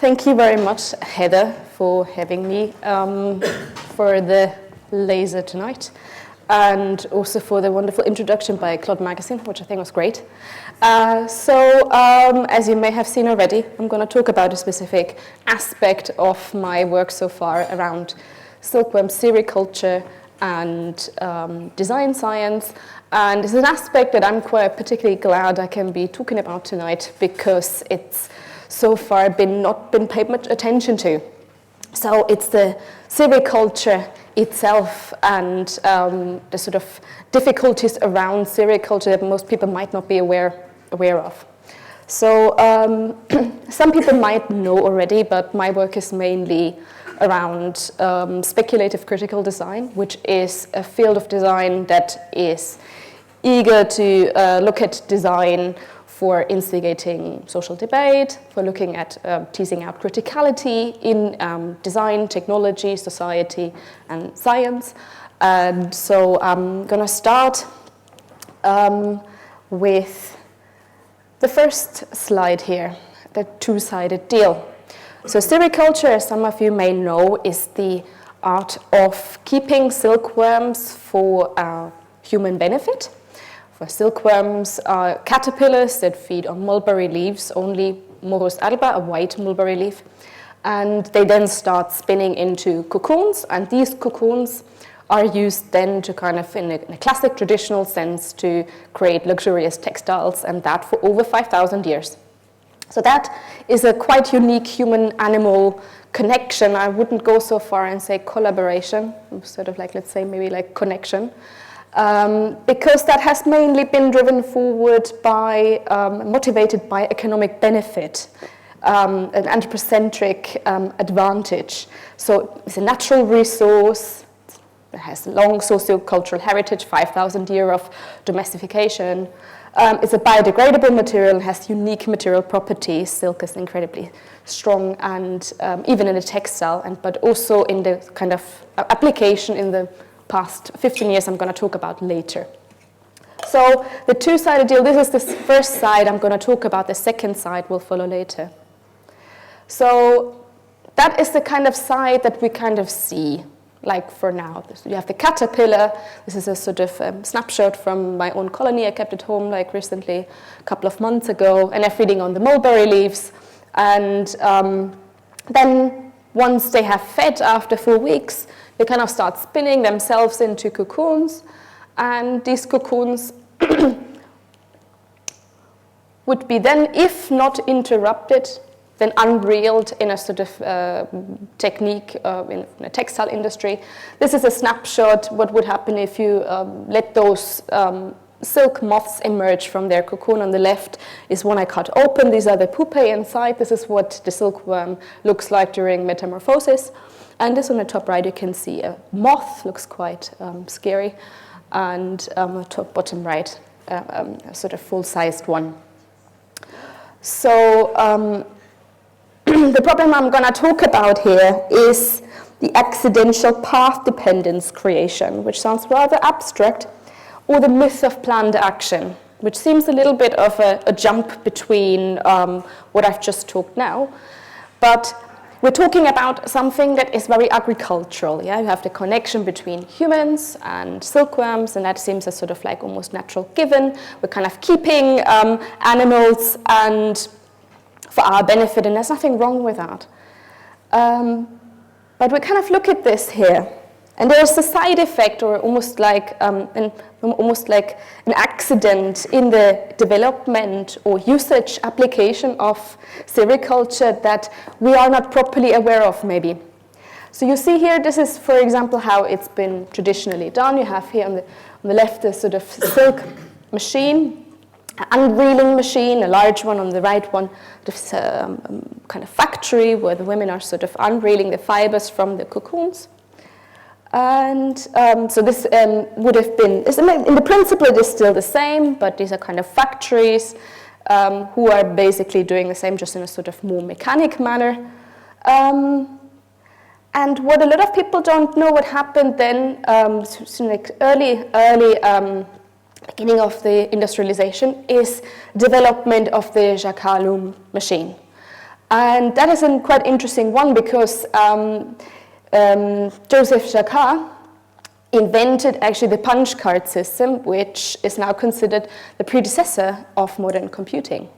Thank you very much, Heather, for having me for the LASER tonight, and also for the wonderful introduction by CLOT magazine, which I think was great. As you may have seen already, I'm going to talk about a specific aspect of my work so far around silkworm sericulture and design science. And this is an aspect that I'm quite particularly glad I can be talking about tonight, because it's so far not been paid much attention to. So it's the sericulture itself and the sort of difficulties around sericulture that most people might not be aware of. So some people might know already, but my work is mainly around speculative critical design, which is a field of design that is eager to look at design for instigating social debate, for looking at teasing out criticality in design, technology, society, and science. And so I'm going to start with the first slide here, the two-sided deal. So sericulture, as some of you may know, is the art of keeping silkworms for human benefit. For silkworms are caterpillars that feed on mulberry leaves, only Morus alba, a white mulberry leaf. And they then start spinning into cocoons, and these cocoons are used then to kind of, in a classic traditional sense, to create luxurious textiles, and that for over 5,000 years. So that is a quite unique human-animal connection. I wouldn't go so far and say collaboration, sort of like, let's say, maybe like connection. Because that has mainly been driven forward by, motivated by economic benefit, an anthropocentric advantage. So it's a natural resource, it has long socio-cultural heritage, 5,000 years of domestication. It's a biodegradable material, has unique material properties. Silk is incredibly strong, and even in the textile, but also in the kind of application in the past 15 years I'm going to talk about later. So the two-sided deal, this is the first side I'm going to talk about. The second side will follow later. So that is the kind of side that we kind of see, like for now. You have the caterpillar. This is a sort of snapshot from my own colony. I kept it home like recently, a couple of months ago, and they're feeding on the mulberry leaves. And then once they have fed after 4 weeks, they kind of start spinning themselves into cocoons, and these cocoons would be then, if not interrupted, then unreeled in a sort of technique in a textile industry. This is a snapshot what would happen if you let those silk moths emerge from their cocoon. On the left is one I cut open. These are the pupae inside. This is what the silkworm looks like during metamorphosis. And this on the top right, you can see a moth, looks quite scary, and on the top bottom right, a sort of full-sized one. So the problem I'm going to talk about here is the accidental path dependence creation, which sounds rather abstract, or the myth of planned action, which seems a little bit of a jump between what I've just talked now. But we're talking about something that is very agricultural. Yeah, you have the connection between humans and silkworms, and that seems a sort of like almost natural given. We're kind of keeping animals and for our benefit, and there's nothing wrong with that. But we kind of look at this here, and there's a side effect, or almost like an accident in the development or usage application of sericulture that we are not properly aware of, maybe. So you see here, this is, for example, how it's been traditionally done. You have here on the left a sort of silk machine, an unreeling machine, a large one. On the right one, this kind of factory where the women are sort of unreeling the fibers from the cocoons. And so this would have been, in the principle it is still the same, but these are kind of factories who are basically doing the same, just in a sort of more mechanic manner. And what a lot of people don't know what happened then, like early beginning of the industrialization, is development of the jacquard loom machine. And that is a quite interesting one because Joseph Jacquard invented actually the punch card system, which is now considered the predecessor of modern computing.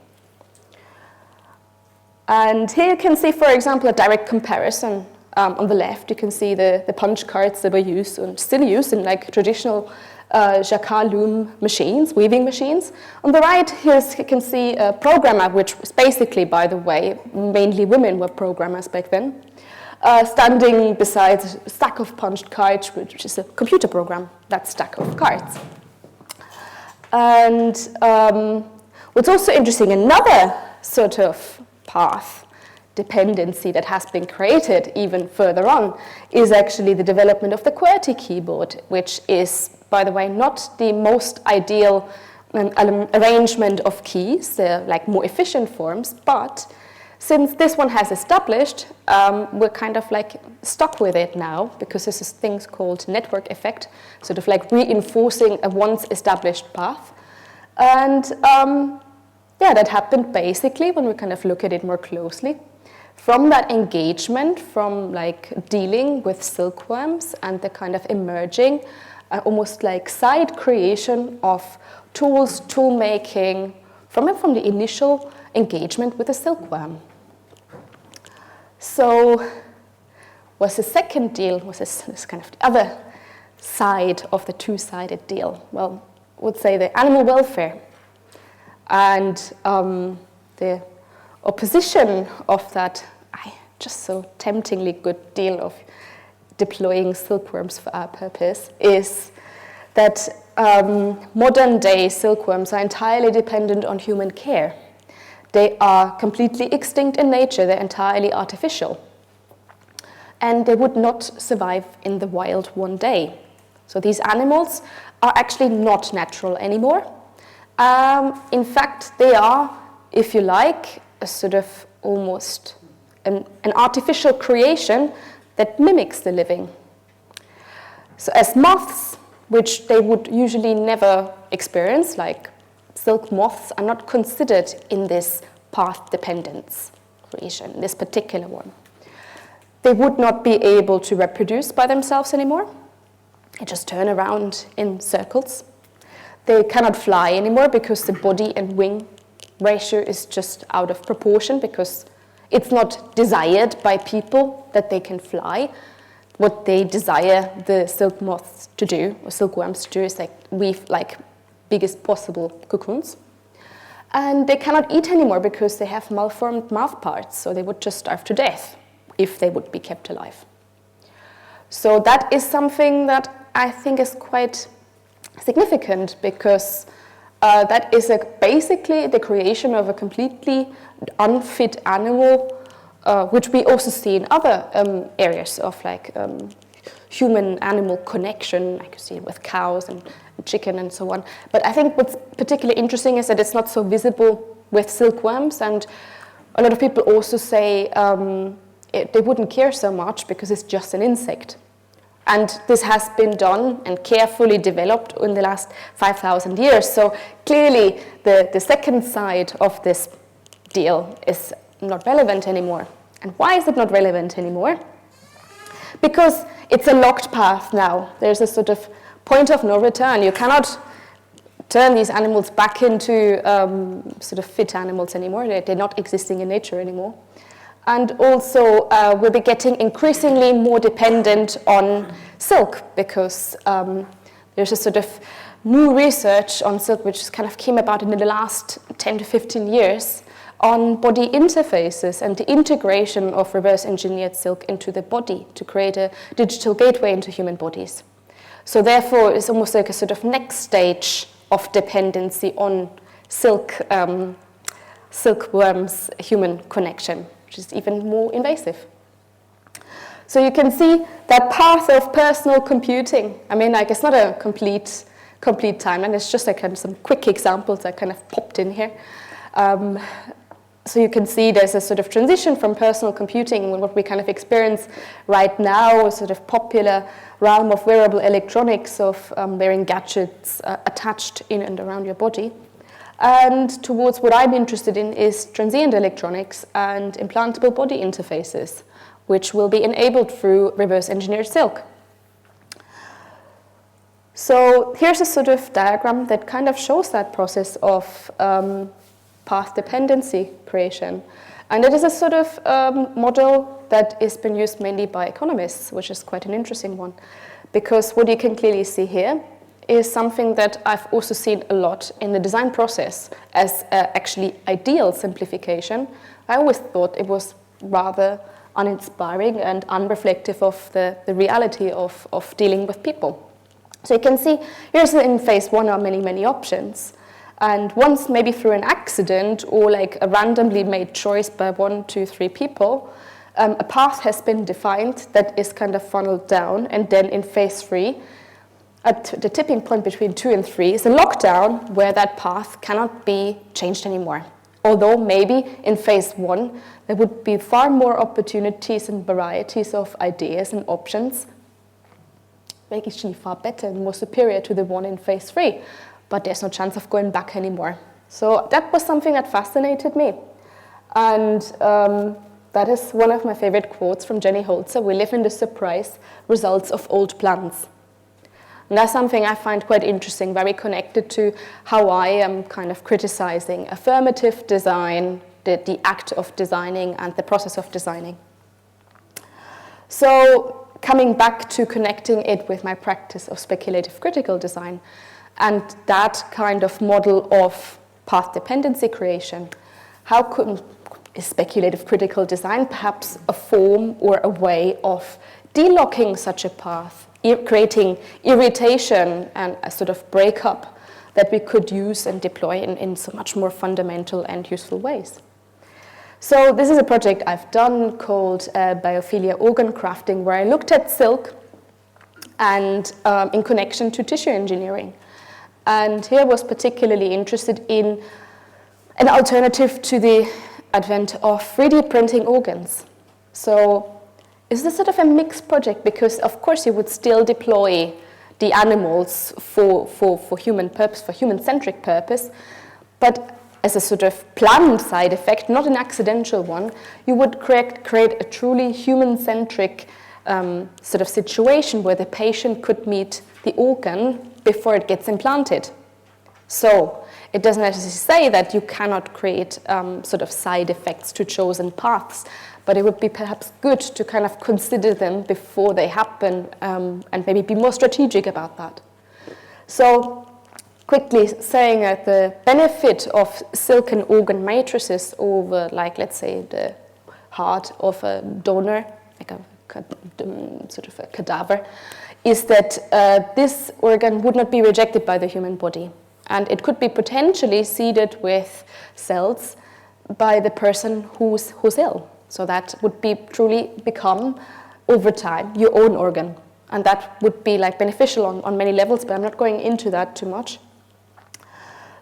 And here you can see, for example, a direct comparison. On the left, you can see the punch cards that were used and still used in like traditional Jacquard loom machines, weaving machines. On the right, here you can see a programmer, which was basically, by the way, mainly women were programmers back then, standing beside a stack of punched cards, which is a computer program, that stack of cards. And what's also interesting, another sort of path dependency that has been created even further on is actually the development of the QWERTY keyboard, which is, by the way, not the most ideal arrangement of keys. They're like more efficient forms, but since this one has established, we're kind of like stuck with it now because this is things called network effect, sort of like reinforcing a once established path. And yeah, that happened basically when we kind of look at it more closely. From that engagement, from like dealing with silkworms and the kind of emerging, almost like side creation of tools, tool making, from the initial engagement with the silkworm. So was the second deal, was this kind of the other side of the two-sided deal? Well, I would say the animal welfare and the opposition of that just so temptingly good deal of deploying silkworms for our purpose is that modern day silkworms are entirely dependent on human care. They are completely extinct in nature, they're entirely artificial. And they would not survive in the wild one day. So these animals are actually not natural anymore. In fact, they are, if you like, a sort of almost an artificial creation that mimics the living. So as moths, which they would usually never experience, like silk moths, are not considered in this path dependence creation, this particular one. They would not be able to reproduce by themselves anymore. They just turn around in circles. They cannot fly anymore because the body and wing ratio is just out of proportion because it's not desired by people that they can fly. What they desire the silk moths to do, or silkworms to do, is like weave like biggest possible cocoons. And they cannot eat anymore because they have malformed mouth parts, so they would just starve to death if they would be kept alive. So that is something that I think is quite significant because that is basically the creation of a completely unfit animal, which we also see in other areas of like human-animal connection, like you see with cows and chicken and so on. But I think what's particularly interesting is that it's not so visible with silkworms, and a lot of people also say they wouldn't care so much because it's just an insect. And this has been done and carefully developed in the last 5,000 years. So clearly the second side of this deal is not relevant anymore. And why is it not relevant anymore? Because it's a locked path now. There's a sort of point of no return. You cannot turn these animals back into sort of fit animals anymore. They're not existing in nature anymore. And also, we'll be getting increasingly more dependent on silk because there's a sort of new research on silk which kind of came about in the last 10 to 15 years on body interfaces and the integration of reverse engineered silk into the body to create a digital gateway into human bodies. So therefore, it's almost like a sort of next stage of dependency on silkworms' human connection, which is even more invasive. So you can see that path of personal computing. I mean, like, it's not a complete timeline. It's just like some quick examples that kind of popped in here. So you can see there's a sort of transition from personal computing, what we kind of experience right now, a sort of popular realm of wearable electronics, of wearing gadgets attached in and around your body. And towards what I'm interested in is transient electronics and implantable body interfaces, which will be enabled through reverse engineered silk. So here's a sort of diagram that kind of shows that process of path dependency creation. And it is a sort of model that has been used mainly by economists, which is quite an interesting one. Because what you can clearly see here is something that I've also seen a lot in the design process as actually ideal simplification. I always thought it was rather uninspiring and unreflective of the reality of dealing with people. So you can see, here's in phase one are many, many options. And once, maybe through an accident or like a randomly made choice by 1, 2, 3 people, a path has been defined that is kind of funneled down. And then in phase 3, at the tipping point between 2 and 3 is a lockdown where that path cannot be changed anymore. Although maybe in phase 1, there would be far more opportunities and varieties of ideas and options, actually far better and more superior to the one in phase 3. But there's no chance of going back anymore. So that was something that fascinated me. And that is one of my favorite quotes from Jenny Holzer: "We live in the surprise results of old plans." And that's something I find quite interesting, very connected to how I am kind of criticizing affirmative design, the act of designing and the process of designing. So coming back to connecting it with my practice of speculative critical design, and that kind of model of path dependency creation, is speculative critical design perhaps a form or a way of delocking such a path, creating irritation and a sort of breakup that we could use and deploy in so much more fundamental and useful ways? So this is a project I've done called Biophilia Organ Crafting, where I looked at silk and in connection to tissue engineering. And here I was particularly interested in an alternative to the advent of 3D printing organs. So is this sort of a mixed project? Because of course you would still deploy the animals for human purpose, for human-centric purpose, but as a sort of planned side effect, not an accidental one, you would create a truly human-centric sort of situation where the patient could meet the organ before it gets implanted. So it doesn't necessarily say that you cannot create sort of side effects to chosen paths, but it would be perhaps good to kind of consider them before they happen and maybe be more strategic about that. So quickly saying that the benefit of silken organ matrices over, like, let's say, the heart of a donor, like a sort of a cadaver, is that this organ would not be rejected by the human body. And it could be potentially seeded with cells by the person who's ill. So that would be truly become, over time, your own organ. And that would be like beneficial on many levels, but I'm not going into that too much.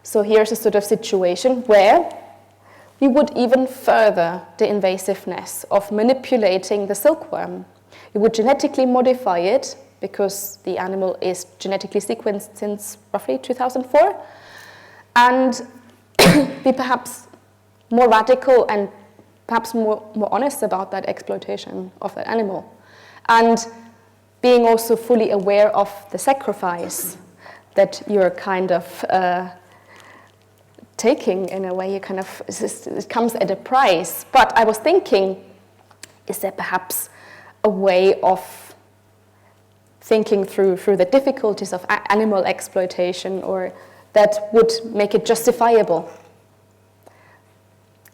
So here's a sort of situation where we would even further the invasiveness of manipulating the silkworm. You would genetically modify it, because the animal is genetically sequenced since roughly 2004, and be perhaps more radical and perhaps more honest about that exploitation of that animal. And being also fully aware of the sacrifice that you're kind of taking in a way. You kind of, it comes at a price. But I was thinking, is there perhaps a way of thinking through the difficulties of animal exploitation, or that would make it justifiable?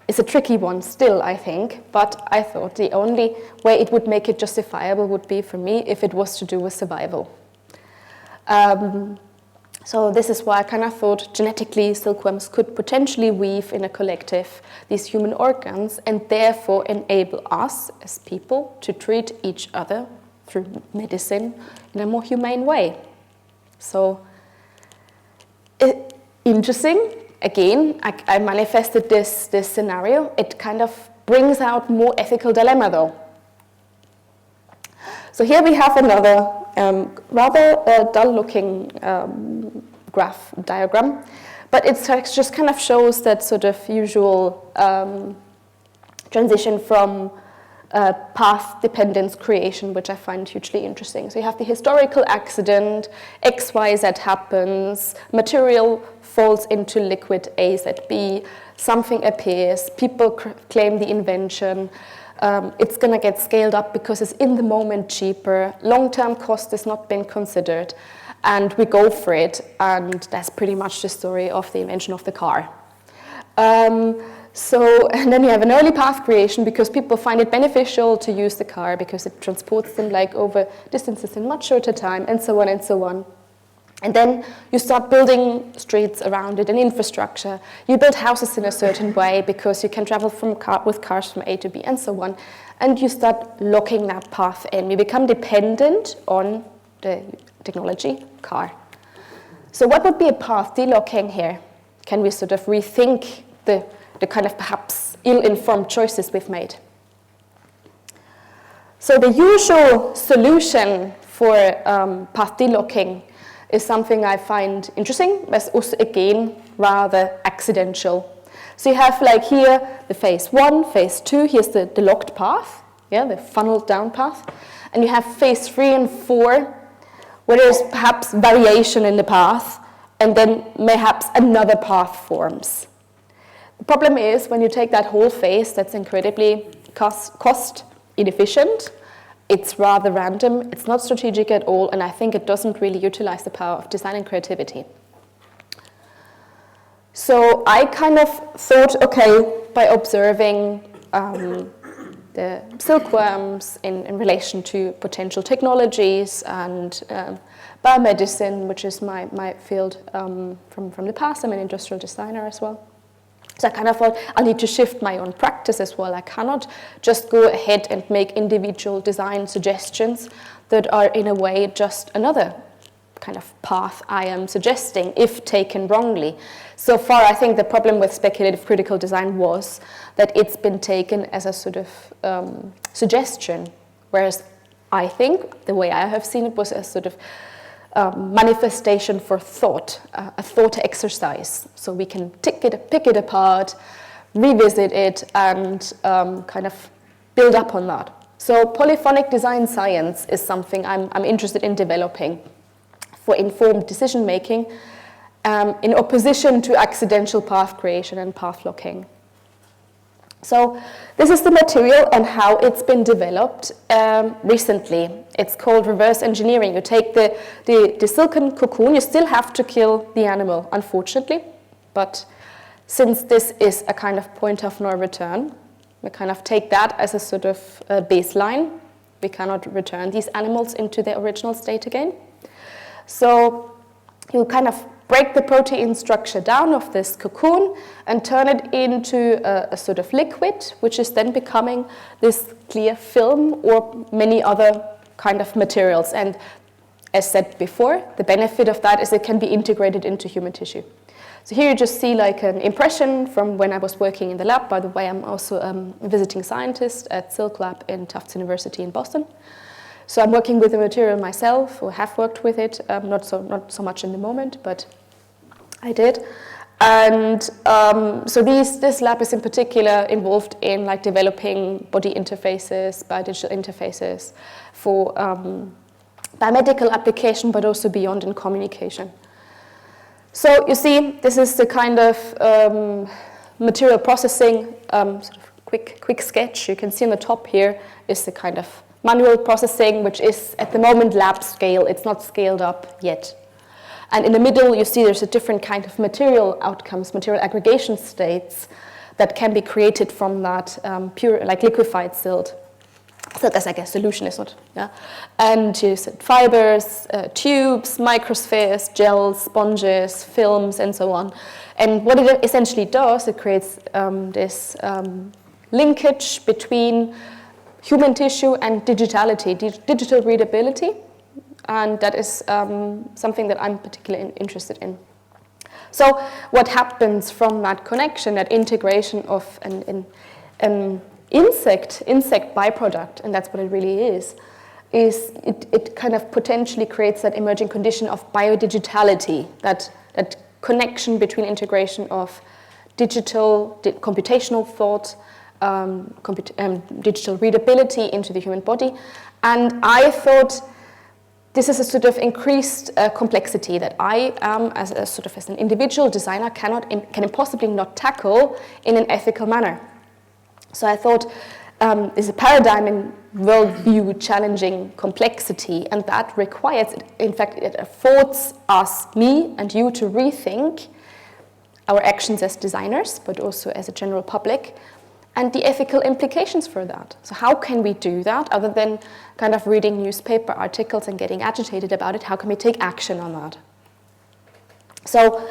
It's a tricky one still, I think, but I thought the only way it would make it justifiable would be, for me, if it was to do with survival. So this is why I kind of thought genetically silkworms could potentially weave in a collective these human organs, and therefore enable us as people to treat each other through medicine in a more humane way. So interesting. Again, I manifested this scenario. It kind of brings out more ethical dilemma, though. So here we have another rather dull-looking graph diagram, But it just kind of shows that sort of usual transition from path dependence creation, which I find hugely interesting. So you have the historical accident, X, Y, Z happens, material falls into liquid A, Z, B, something appears, people claim the invention, it's going to get scaled up because it's in the moment cheaper, long-term cost has not been considered, and we go for it, and that's pretty much the story of the invention of the car. And then you have an early path creation because people find it beneficial to use the car because it transports them like over distances in much shorter time, and so on and so on. And then you start building streets around it and infrastructure. You build houses in a certain way because you can travel with cars from A to B and so on. And you start locking that path in. You become dependent on the technology, car. So what would be a path delocking here? Can we sort of rethink the kind of perhaps ill-informed choices we've made? So the usual solution for path delocking is something I find interesting, but also again rather accidental. So you have like here the phase 1, phase 2, here's the locked path, yeah, the funneled down path. And you have phase 3 and 4, where there's perhaps variation in the path, and then perhaps another path forms. The problem is when you take that whole phase that's incredibly cost inefficient, it's rather random, it's not strategic at all, and I think it doesn't really utilize the power of design and creativity. So I kind of thought, okay, by observing the silkworms in relation to potential technologies and biomedicine, which is my field from the past. I'm an industrial designer as well. So I kind of thought I need to shift my own practice as well. I cannot just go ahead and make individual design suggestions that are in a way just another kind of path I am suggesting if taken wrongly. So far I think the problem with speculative critical design was that it's been taken as a sort of suggestion, whereas I think the way I have seen it was a sort of manifestation for thought, a thought exercise. So we can pick it apart, revisit it, and kind of build up on that. So polyphonic design science is something I'm interested in developing for informed decision making in opposition to accidental path creation and path locking. So this is the material and how it's been developed recently. It's called reverse engineering. You take the silken cocoon, you still have to kill the animal, unfortunately, but since this is a kind of point of no return, we kind of take that as a sort of baseline. We cannot return these animals into their original state again. So you kind of break the protein structure down of this cocoon and turn it into a sort of liquid, which is then becoming this clear film or many other kind of materials. And as said before, the benefit of that is it can be integrated into human tissue. So here you just see like an impression from when I was working in the lab. By the way, I'm also a visiting scientist at SilkLab in Tufts University in Boston. So I'm working with the material myself, or have worked with it, not so much in the moment, but I did. And so this lab is in particular involved in like developing body interfaces, biodigital interfaces for biomedical application, but also beyond in communication. So you see, this is the kind of material processing sort of quick sketch. You can see on the top here is the kind of manual processing, which is at the moment lab scale. It's not scaled up yet. And in the middle, you see there's a different kind of material outcomes, material aggregation states that can be created from that pure, like liquefied silt. So that's like a solution, is not, yeah. And you said fibers, tubes, microspheres, gels, sponges, films, and so on. And what it essentially does, it creates this linkage between human tissue and digitality, digital readability. And that is something that I'm particularly interested in. So what happens from that connection, that integration of an insect byproduct, and that's what it really is it kind of potentially creates that emerging condition of biodigitality that connection between integration of computational thought, digital readability into the human body. And I thought this is a sort of increased complexity that I, as an individual designer, can impossibly not tackle in an ethical manner. So I thought there's a paradigm in worldview challenging complexity, and that requires, in fact, it affords us, me and you, to rethink our actions as designers, but also as a general public, and the ethical implications for that. So how can we do that other than kind of reading newspaper articles and getting agitated about it? How can we take action on that? So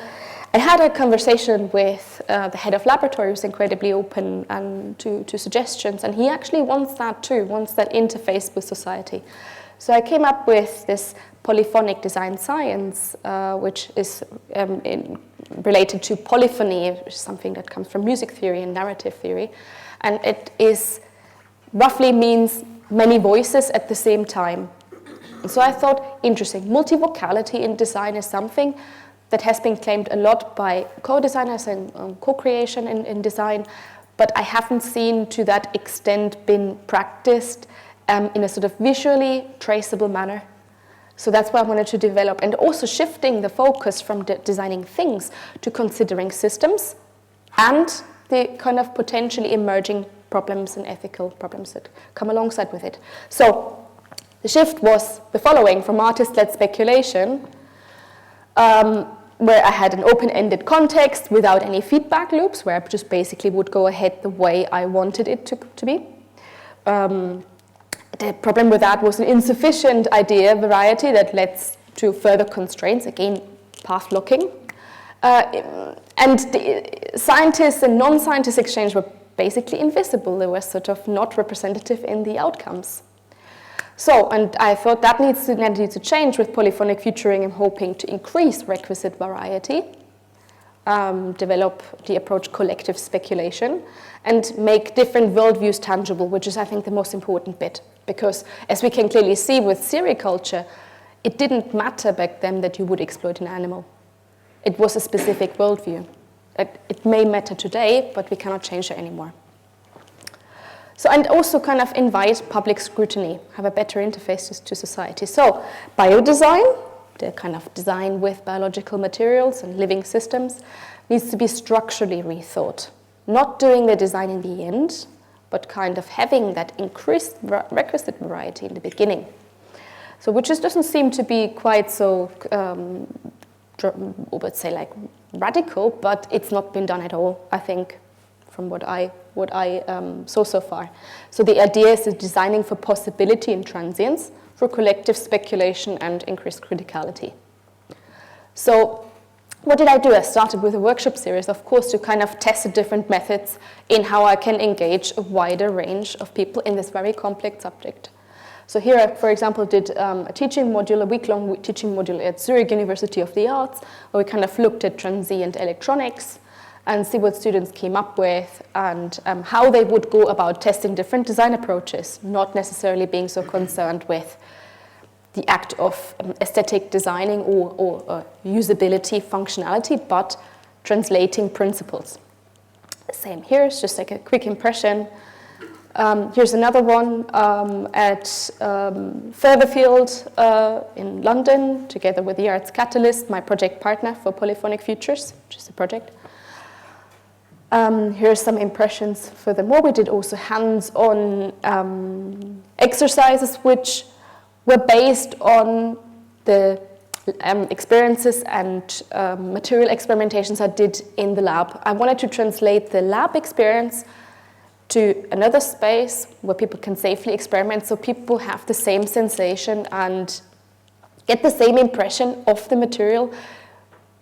I had a conversation with the head of laboratory, who's incredibly open and to suggestions, and he actually wants that too, wants that interface with society. So I came up with this polyphonic design science, which is related to polyphony, which is something that comes from music theory and narrative theory. And it roughly means many voices at the same time. And so I thought, interesting, multivocality in design is something that has been claimed a lot by co-designers and co-creation in design, but I haven't seen to that extent been practiced in a sort of visually traceable manner. So that's what I wanted to develop, and also shifting the focus from designing things to considering systems and the kind of potentially emerging problems and ethical problems that come alongside with it. So the shift was the following: from artist-led speculation, where I had an open-ended context without any feedback loops, where I just basically would go ahead the way I wanted it to be. The problem with that was an insufficient idea variety that led to further constraints, again, path locking. And the scientists and non-scientists exchange were basically invisible. They were sort of not representative in the outcomes. So, and I thought that needs to change with polyphonic futuring. I'm hoping to increase requisite variety, develop the approach collective speculation, and make different worldviews tangible, which is, I think, the most important bit. Because as we can clearly see with sericulture, it didn't matter back then that you would exploit an animal. It was a specific worldview. It may matter today, but we cannot change it anymore. So, and also kind of invite public scrutiny, have a better interface to society. So, biodesign, the kind of design with biological materials and living systems, needs to be structurally rethought. Not doing the design in the end, but kind of having that increased requisite variety in the beginning. So, which just doesn't seem to be quite so, let's say, like radical, but it's not been done at all, I think, from what I saw so far. So the idea is designing for possibility and transience, for collective speculation and increased criticality. So what did I do? I started with a workshop series, of course, to kind of test the different methods in how I can engage a wider range of people in this very complex subject. So here I, for example, did a teaching module, a week-long teaching module at Zurich University of the Arts, where we kind of looked at transient electronics and see what students came up with and how they would go about testing different design approaches, not necessarily being so concerned with the act of aesthetic designing or usability, functionality, but translating principles. Same here, it's just like a quick impression. Here's another one at Furtherfield in London, together with the Arts Catalyst, my project partner for Polyphonic Futures, which is a project. Here are some impressions furthermore. We did also hands-on exercises which were based on the experiences and material experimentations I did in the lab. I wanted to translate the lab experience to another space where people can safely experiment, so people have the same sensation and get the same impression of the material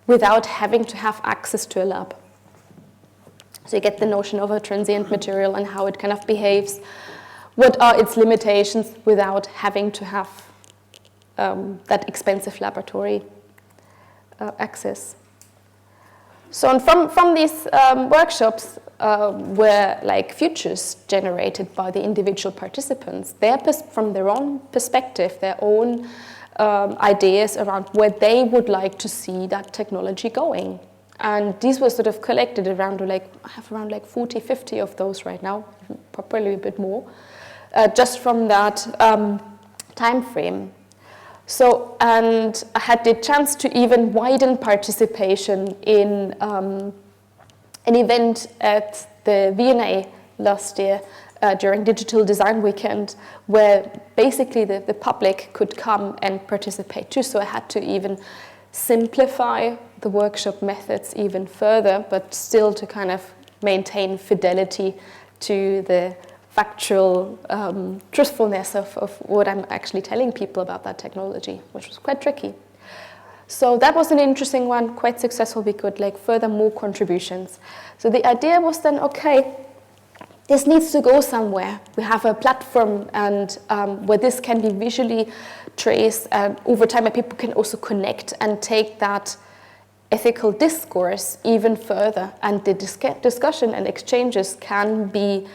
without having to have access to a lab. So you get the notion of a transient material and how it kind of behaves. What are its limitations without having to have that expensive laboratory access? So from these workshops were like futures generated by the individual participants. From their own perspective, their own ideas around where they would like to see that technology going. And these were sort of collected around I have around 40, 50 of those right now, probably a bit more, just from that time frame. So, and I had the chance to even widen participation in an event at the V&A last year during Digital Design Weekend, where basically the public could come and participate too. So I had to even simplify the workshop methods even further, but still to kind of maintain fidelity to the factual truthfulness of what I'm actually telling people about that technology, which was quite tricky. So that was an interesting one, quite successful. We could further more contributions. So the idea was then, okay, this needs to go somewhere. We have a platform and where this can be visually traced, and over time people can also connect and take that ethical discourse even further, and the discussion and exchanges can be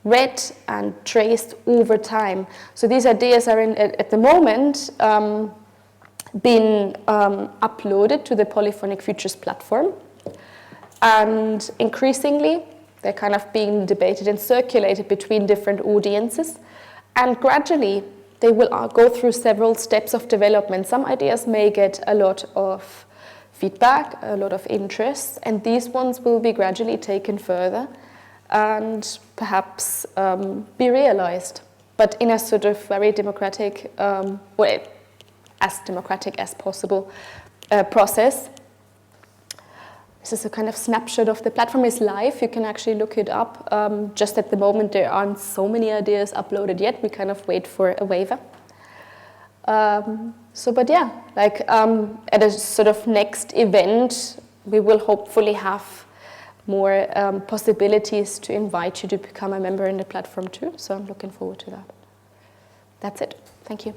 read and traced over time. So these ideas are at the moment been uploaded to the Polyphonic Futures platform, and increasingly they're kind of being debated and circulated between different audiences, and gradually they will go through several steps of development. Some ideas may get a lot of feedback, a lot of interest, and these ones will be gradually taken further and perhaps be realized, but in a sort of very democratic, well, as democratic as possible process. This is a kind of snapshot of the platform. Is live. You can actually look it up. Just at the moment, there aren't so many ideas uploaded yet. We kind of wait for a waiver. But yeah, at a sort of next event, we will hopefully have more possibilities to invite you to become a member in the platform too. So I'm looking forward to that. That's it. Thank you.